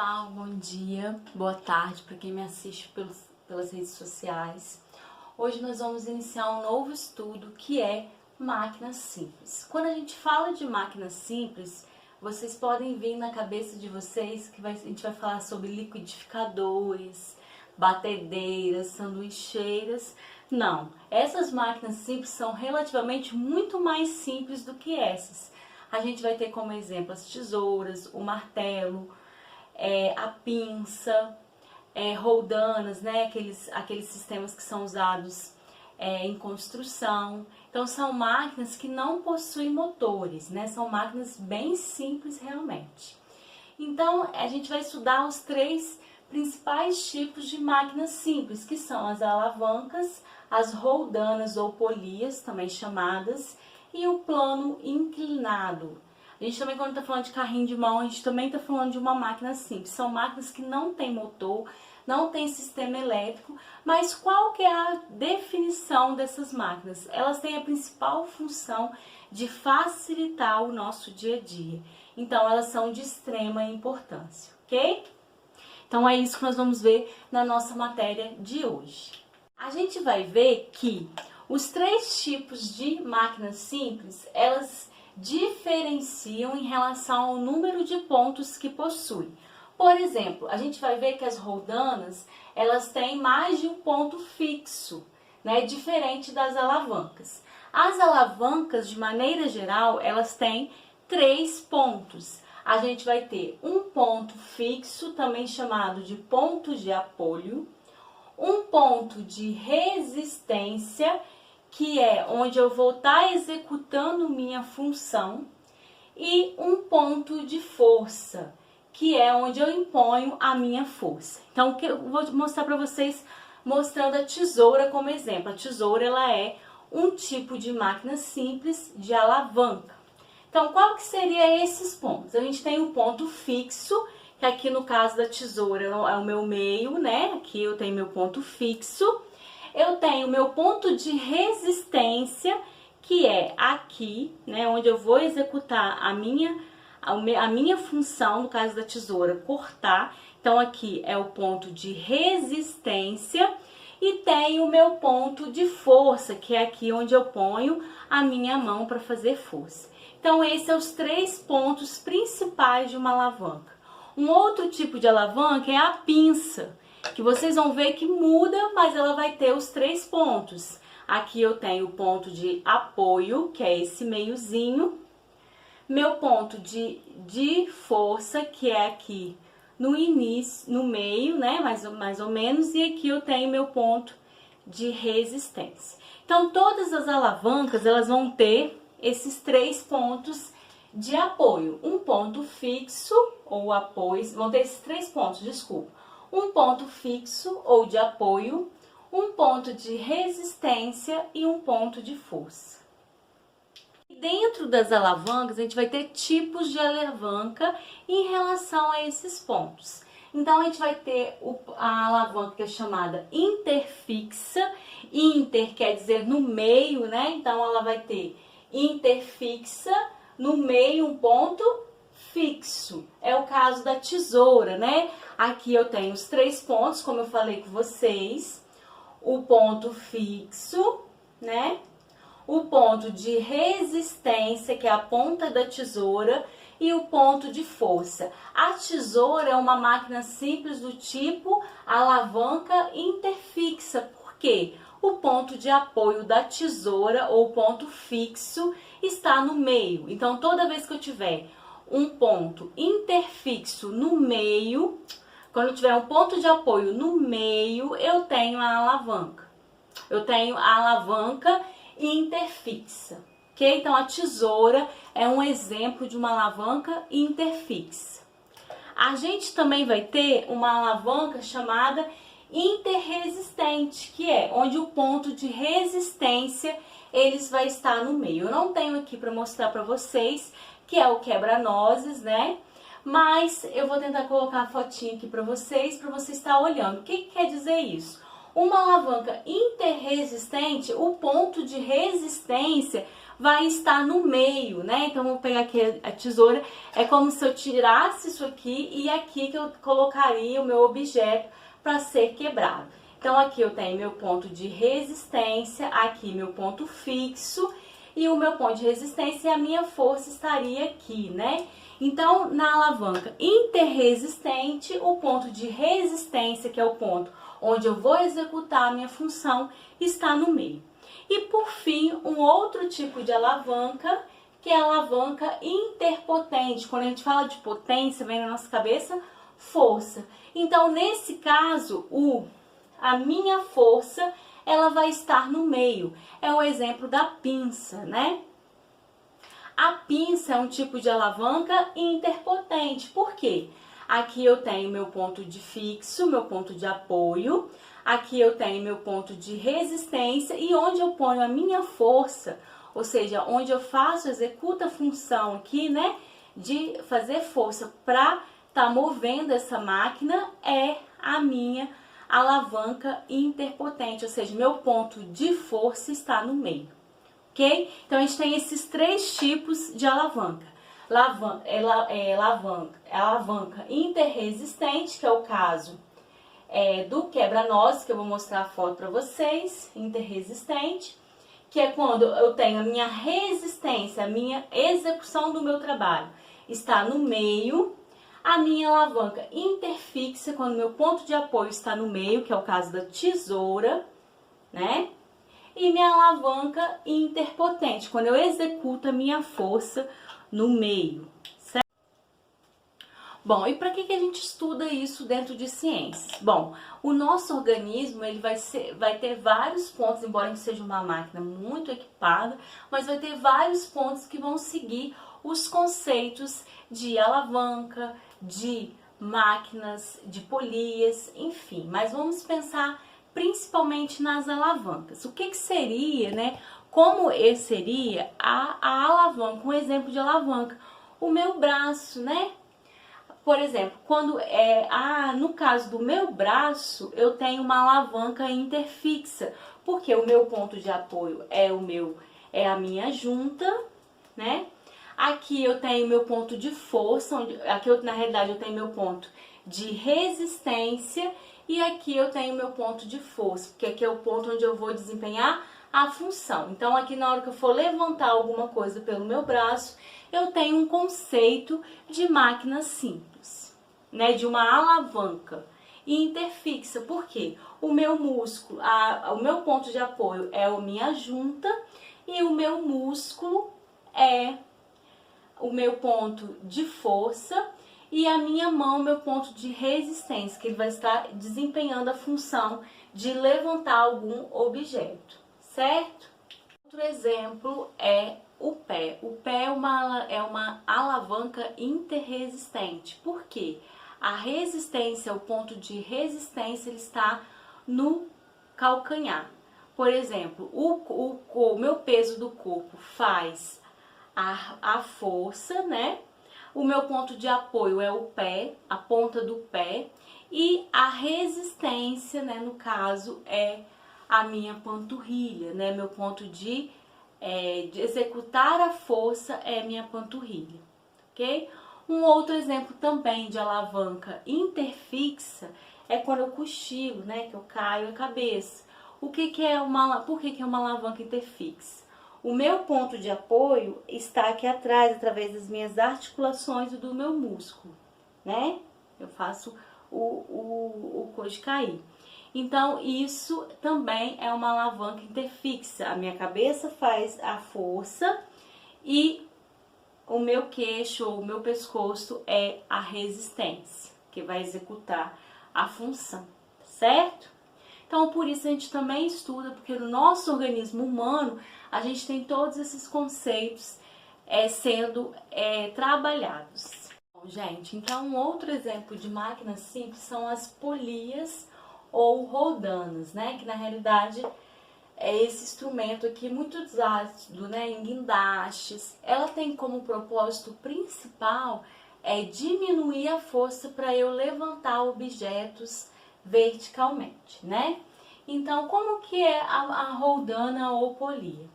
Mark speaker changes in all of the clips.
Speaker 1: Olá, bom dia, boa tarde para quem me assiste pelas redes sociais. Hoje nós vamos iniciar um novo estudo que é máquinas simples. Quando a gente fala de máquinas simples, vocês podem vir na cabeça de vocês que a gente vai falar sobre liquidificadores, batedeiras, sanduicheiras. Não, essas máquinas simples são relativamente muito mais simples do que essas. A gente vai ter como exemplo as tesouras, o martelo, a pinça, roldanas, né? Aqueles sistemas que são usados em construção. Então são máquinas que não possuem motores, né? São máquinas bem simples realmente. Então a gente vai estudar os três principais tipos de máquinas simples, que são as alavancas, as roldanas ou polias, também chamadas, e o plano inclinado. A gente também, quando está falando de carrinho de mão, a gente também está falando de uma máquina simples. São máquinas que não tem motor, não tem sistema elétrico, mas qual que é a definição dessas máquinas? Elas têm a principal função de facilitar o nosso dia a dia. Então, elas são de extrema importância, ok? Então, é isso que nós vamos ver na nossa matéria de hoje. A gente vai ver que os três tipos de máquinas simples, elas diferenciam em relação ao número de pontos que possui. Por exemplo, a gente vai ver que as roldanas, elas têm mais de um ponto fixo, né? Diferente das alavancas. As alavancas, de maneira geral, elas têm 3 pontos. A gente vai ter um ponto fixo, também chamado de ponto de apoio, um ponto de resistência, que é onde eu vou estar executando minha função, e um ponto de força, que é onde eu imponho a minha força. Então, o que eu vou mostrar para vocês, mostrando a tesoura como exemplo. A tesoura, ela é um tipo de máquina simples de alavanca. Então, qual que seria esses pontos? A gente tem o ponto fixo, que aqui no caso da tesoura é o meu meio, né? Aqui eu tenho meu ponto fixo. Eu tenho meu ponto de resistência, que é aqui, né, onde eu vou executar a minha função, no caso da tesoura, cortar. Então, aqui é o ponto de resistência. E tenho o meu ponto de força, que é aqui onde eu ponho a minha mão para fazer força. Então, esses são os 3 pontos principais de uma alavanca. Um outro tipo de alavanca é a pinça, que vocês vão ver que muda, mas ela vai ter os 3 pontos. Aqui eu tenho o ponto de apoio, que é esse meiozinho. Meu ponto de força, que é aqui no início, no meio, né? Mais ou menos. E aqui eu tenho meu ponto de resistência. Então, todas as alavancas, elas vão ter esses 3 pontos de apoio. Um ponto fixo, ou apoio, vão ter esses 3 pontos, desculpa. Um ponto fixo ou de apoio, um ponto de resistência e um ponto de força. Dentro das alavancas, a gente vai ter tipos de alavanca em relação a esses pontos. Então, a gente vai ter a alavanca que é chamada interfixa. Inter quer dizer no meio, né? Então, ela vai ter interfixa, no meio um ponto fixo. É o caso da tesoura, né? Aqui eu tenho os 3 pontos, como eu falei com vocês. O ponto fixo, né? O ponto de resistência, que é a ponta da tesoura, e o ponto de força. A tesoura é uma máquina simples do tipo alavanca interfixa. Por quê? O ponto de apoio da tesoura, ou ponto fixo, está no meio. Então, toda vez que eu tiver um ponto interfixo no meio, quando eu tiver um ponto de apoio no meio, eu tenho a alavanca. Eu tenho a alavanca interfixa, ok? Então, a tesoura é um exemplo de uma alavanca interfixa. A gente também vai ter uma alavanca chamada interresistente, que é onde o ponto de resistência vai estar no meio. Eu não tenho aqui para mostrar para vocês, que é o quebra-nozes, né? Mas eu vou tentar colocar a fotinha aqui para vocês estar olhando. O que quer dizer isso? Uma alavanca interresistente, o ponto de resistência vai estar no meio, né? Então, vou pegar aqui a tesoura, é como se eu tirasse isso aqui e aqui que eu colocaria o meu objeto para ser quebrado. Então, aqui eu tenho meu ponto de resistência, aqui meu ponto fixo, e o meu ponto de resistência e a minha força estaria aqui, né? Então, na alavanca interresistente, o ponto de resistência, que é o ponto onde eu vou executar a minha função, está no meio. E por fim, um outro tipo de alavanca, que é a alavanca interpotente. Quando a gente fala de potência, vem na nossa cabeça força. Então, nesse caso, a minha força, ela vai estar no meio. É o exemplo da pinça, né? A pinça é um tipo de alavanca interpotente. Por quê? Aqui eu tenho meu ponto de fixo, meu ponto de apoio. Aqui eu tenho meu ponto de resistência e onde eu ponho a minha força, ou seja, onde eu executo a função aqui, né, de fazer força para estar movendo essa máquina, é a minha alavanca interpotente, ou seja, meu ponto de força está no meio, ok? Então, a gente tem esses três tipos de alavanca. Alavanca interresistente, que é o caso do quebra-nozes, que eu vou mostrar a foto para vocês, interresistente, que é quando eu tenho a minha resistência, a minha execução do meu trabalho está no meio. A minha alavanca interfixa, quando meu ponto de apoio está no meio, que é o caso da tesoura, né? E minha alavanca interpotente, quando eu executo a minha força no meio, certo? Bom, e para que a gente estuda isso dentro de ciências? Bom, o nosso organismo ele vai ter vários pontos, embora a gente seja uma máquina muito equipada, mas vai ter vários pontos que vão seguir os conceitos de alavanca, de máquinas, de polias, enfim. Mas vamos pensar principalmente nas alavancas. O que seria, né? Como seria a alavanca? Um exemplo de alavanca, o meu braço, né? Por exemplo, no caso do meu braço, eu tenho uma alavanca interfixa, porque o meu ponto de apoio é a minha junta, né? Aqui eu tenho meu ponto de força, na realidade eu tenho meu ponto de resistência e aqui eu tenho meu ponto de força, porque aqui é o ponto onde eu vou desempenhar a função. Então aqui na hora que eu for levantar alguma coisa pelo meu braço, eu tenho um conceito de máquina simples, né, de uma alavanca interfixa, porque o meu músculo, o meu ponto de apoio é a minha junta e o meu músculo é o meu ponto de força e a minha mão, meu ponto de resistência, que ele vai estar desempenhando a função de levantar algum objeto, certo? Outro exemplo é o pé. O pé é uma alavanca interresistente. Por quê? A resistência, o ponto de resistência, ele está no calcanhar. Por exemplo, o meu peso do corpo faz a força, né? O meu ponto de apoio é o pé, a ponta do pé, e a resistência, né, no caso, é a minha panturrilha, né? Meu ponto de executar a força é minha panturrilha, ok? Um outro exemplo também de alavanca interfixa é quando eu cochilo, né? Que eu caio a cabeça. Por que é uma alavanca interfixa? O meu ponto de apoio está aqui atrás, através das minhas articulações e do meu músculo, né? Eu faço o coisa de cair. Então, isso também é uma alavanca interfixa. A minha cabeça faz a força e o meu queixo ou o meu pescoço é a resistência, que vai executar a função, certo? Então, por isso a gente também estuda, porque no nosso organismo humano, a gente tem todos esses conceitos sendo trabalhados. Bom, gente, então um outro exemplo de máquina simples são as polias ou roldanas, né? Que na realidade é esse instrumento aqui muito usado, né? Em guindastes. Ela tem como propósito principal diminuir a força para eu levantar objetos verticalmente, né? Então, como que é a roldana ou polia?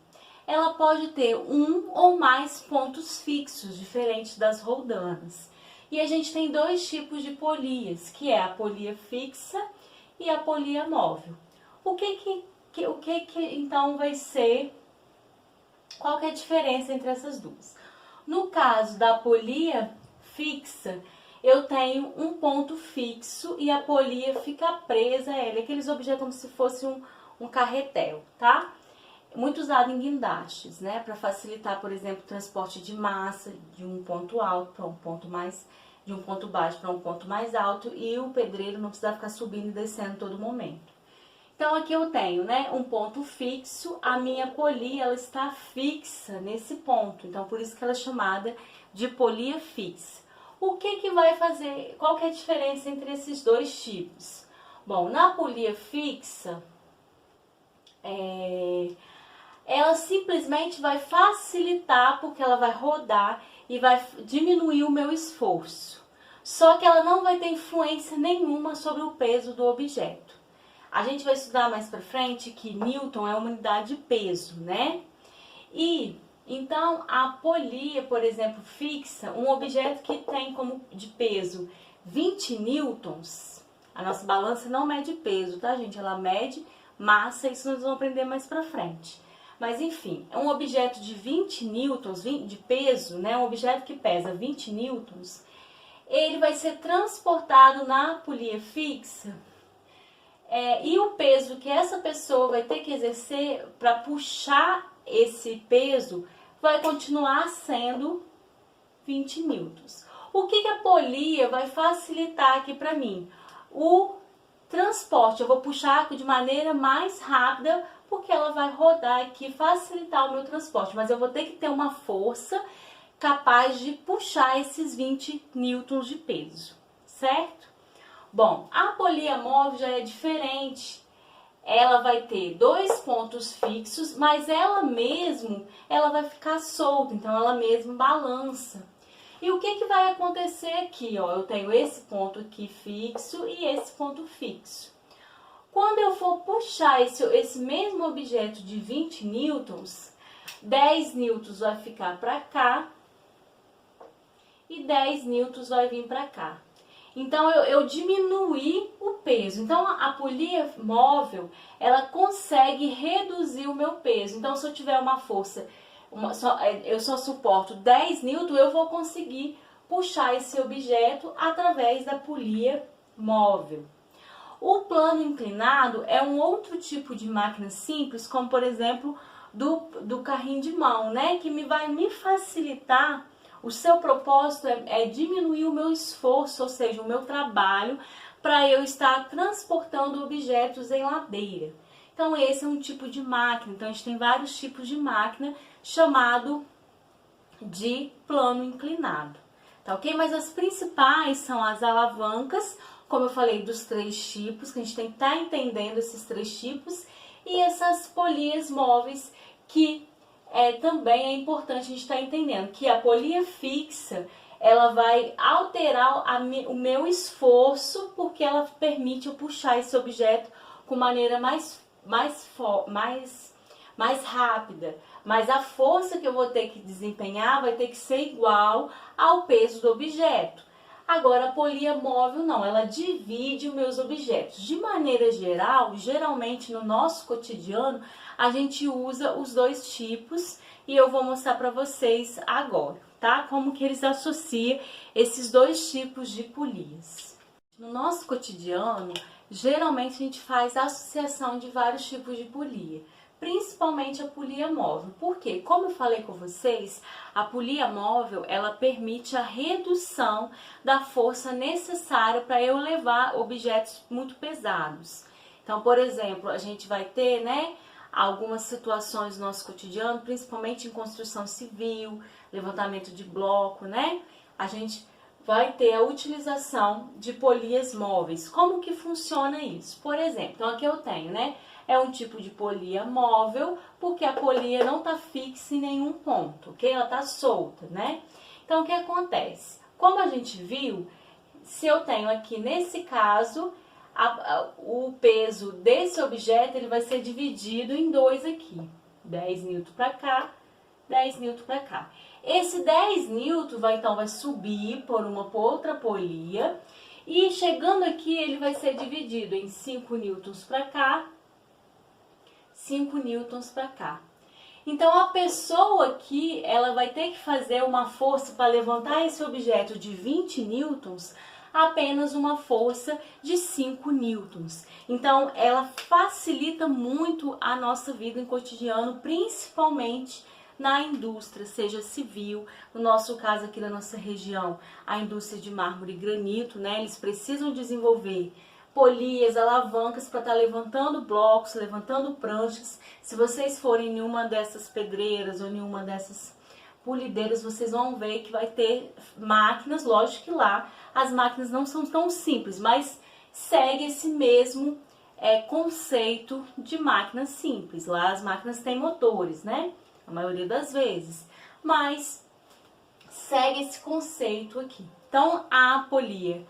Speaker 1: ela pode ter um ou mais pontos fixos, diferentes das roldanas. E a gente tem dois tipos de polias, que é a polia fixa e a polia móvel. O que então vai ser, qual que é a diferença entre essas duas? No caso da polia fixa, eu tenho um ponto fixo e a polia fica presa a ela, aqueles objetos como se fosse um carretel, tá? Muito usado em guindastes, né? Para facilitar, por exemplo, o transporte de massa de um ponto alto para um ponto mais, de um ponto baixo para um ponto mais alto, e o pedreiro não precisa ficar subindo e descendo todo momento. Então aqui eu tenho, né, um ponto fixo, a minha polia ela está fixa nesse ponto, então por isso que ela é chamada de polia fixa. O que vai fazer, qual que é a diferença entre esses dois tipos? Bom, na polia fixa, ela simplesmente vai facilitar porque ela vai rodar e vai diminuir o meu esforço. Só que ela não vai ter influência nenhuma sobre o peso do objeto. A gente vai estudar mais pra frente que Newton é uma unidade de peso, né? E então a polia, por exemplo, fixa, um objeto que tem como de peso 20 newtons, a nossa balança não mede peso, tá, gente? Ela mede massa, isso nós vamos aprender mais pra frente. Mas enfim, é um objeto de 20 newtons de peso, né? Um objeto que pesa 20 newtons, ele vai ser transportado na polia fixa. E o peso que essa pessoa vai ter que exercer para puxar esse peso vai continuar sendo 20 newtons. O que a polia vai facilitar aqui para mim? O transporte. Eu vou puxar de maneira mais rápida porque ela vai rodar aqui, facilitar o meu transporte. Mas eu vou ter que ter uma força capaz de puxar esses 20 newtons de peso, certo? Bom, a polia móvel já é diferente. Ela vai ter dois pontos fixos, mas ela vai ficar solta, então ela mesma balança. E o que vai acontecer aqui? Ó, eu tenho esse ponto aqui fixo e esse ponto fixo. Quando eu for puxar esse mesmo objeto de 20 newtons, 10 newtons vai ficar para cá e 10 newtons vai vir para cá. Então, eu diminuí o peso. Então, a polia móvel, ela consegue reduzir o meu peso. Então, se eu tiver uma força, eu só suporto 10 newton, eu vou conseguir puxar esse objeto através da polia móvel. O plano inclinado é um outro tipo de máquina simples, como, por exemplo, do carrinho de mão, né? Que vai me facilitar. O seu propósito é diminuir o meu esforço, ou seja, o meu trabalho, para eu estar transportando objetos em ladeira. Então, esse é um tipo de máquina. Então, a gente tem vários tipos de máquina chamado de plano inclinado. Tá ok? Mas as principais são as alavancas, como eu falei, dos três tipos, que a gente tem que estar entendendo esses três tipos, e essas polias móveis que também é importante a gente estar entendendo que a polia fixa, ela vai alterar o meu esforço, porque ela permite eu puxar esse objeto com maneira mais rápida. Mas a força que eu vou ter que desempenhar vai ter que ser igual ao peso do objeto. Agora, a polia móvel não, ela divide os meus objetos. De maneira geral, geralmente no nosso cotidiano, a gente usa os dois tipos e eu vou mostrar para vocês agora, tá? Como que eles associam esses dois tipos de polias. No nosso cotidiano, geralmente a gente faz a associação de vários tipos de polia, principalmente a polia móvel. Por quê? Como eu falei com vocês, a polia móvel, ela permite a redução da força necessária para eu levar objetos muito pesados. Então, por exemplo, a gente vai ter, né, algumas situações no nosso cotidiano, principalmente em construção civil, levantamento de bloco, né? A gente vai ter a utilização de polias móveis. Como que funciona isso? Por exemplo, então aqui eu tenho, né? É um tipo de polia móvel, porque a polia não está fixa em nenhum ponto, ok? Ela está solta, né? Então, o que acontece? Como a gente viu, se eu tenho aqui, nesse caso, o peso desse objeto, ele vai ser dividido em dois aqui, 10 newton para cá, 10 newton para cá. Esse 10 newton vai subir por outra polia e chegando aqui ele vai ser dividido em 5 newtons para cá, 5 newtons para cá. Então a pessoa aqui, ela vai ter que fazer uma força para levantar esse objeto de 20 newtons, apenas uma força de 5 newtons. Então ela facilita muito a nossa vida em cotidiano, principalmente na indústria, seja civil, no nosso caso aqui na nossa região, a indústria de mármore e granito, né? Eles precisam desenvolver polias, alavancas para estar levantando blocos, levantando pranchas. Se vocês forem em uma dessas pedreiras ou em uma dessas polideiras, vocês vão ver que vai ter máquinas, lógico que lá as máquinas não são tão simples, mas segue esse mesmo conceito de máquinas simples. Lá as máquinas têm motores, né? A maioria das vezes, mas segue esse conceito aqui. Então a polia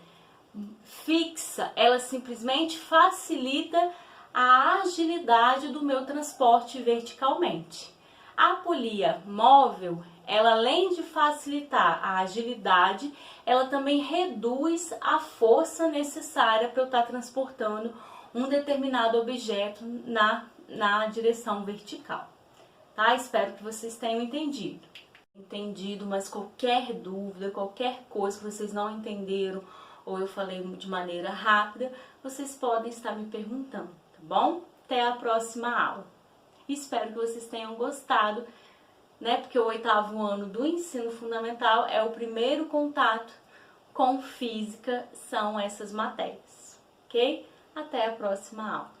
Speaker 1: fixa, ela simplesmente facilita a agilidade do meu transporte verticalmente. A polia móvel, ela além de facilitar a agilidade, ela também reduz a força necessária para eu estar transportando um determinado objeto na direção vertical. Tá? Espero que vocês tenham entendido, mas qualquer dúvida, qualquer coisa que vocês não entenderam ou eu falei de maneira rápida, vocês podem estar me perguntando, tá bom? Até a próxima aula. Espero que vocês tenham gostado, né? Porque o 8º ano do ensino fundamental é o primeiro contato com física, são essas matérias, ok? Até a próxima aula.